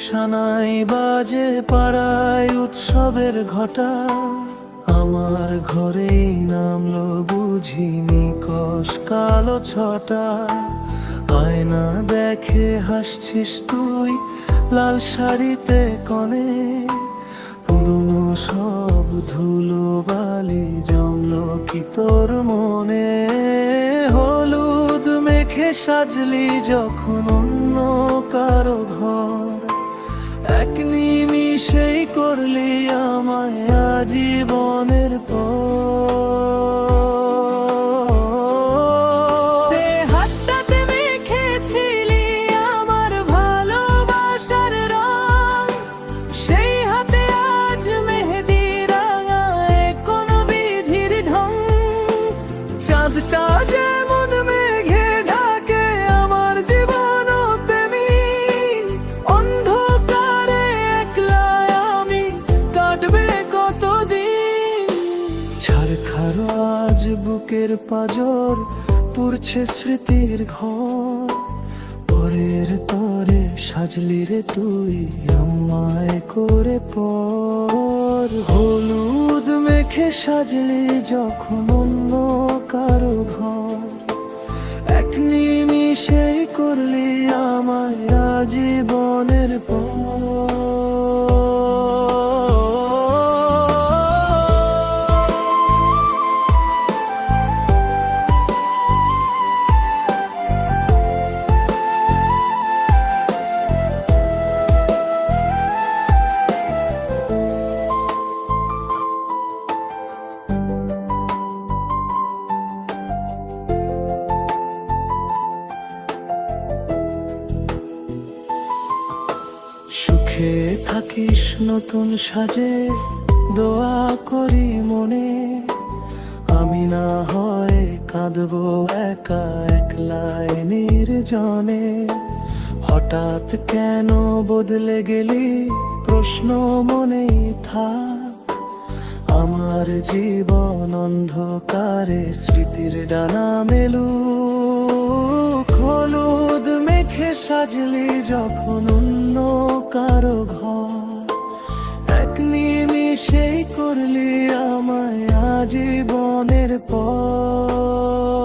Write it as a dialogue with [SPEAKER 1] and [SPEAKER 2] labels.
[SPEAKER 1] সানাই বাজে পাড়ায় উৎসবের ঘটা, আমার ঘরেই নামলো বুঝি নিকশ কালো ছটা। আয়না দেখে হাসছিস তুই লাল শাড়িতে কনে, পুরনো সব ধুলো বালি জমলো কি তোর মনে। হলুদ মেখে সাজলি যখন অন্য কারো ঘর, এক নিমিষেই করলি আমায় আজীবনের পর।
[SPEAKER 2] যে হাতটাতে মেখেছিলি আমার ভালোবাসার রং, সেই হাতে আজ মেহেদি রাঙায় কোন বিধির ঢং।
[SPEAKER 1] চাঁদটা যেমন মেঘে ঢাকে আমার জীবন, তেমনি অন্ধকারে একলা আমি কাটবে কতদিন। ছারখার আজ বুকের পাজর পুড়ছে স্মৃতির ঘর, পরের তরে সাজলি রে তুই আমায় করে পর। হলুদ মেখে সাজলি যখন অন্য কারো ঘর, এক নিমিষেই করলি আমায় আজীবনের পর। সুখে থাকিস নতুন সাজে দোয়া করি মনে, আমি না হয় কাঁদবো একা একলাই নির্জনে। হঠাৎ কেন বদলে গেলি প্রশ্ন মনেই থাক, আমার জীবন অন্ধকারে স্মৃতির ডানা মেলুক। হলুদ মেখে সাজলি যখন অন্য কারো ঘর, এক নিমিষেই করলি আমায় আজীবনের পর।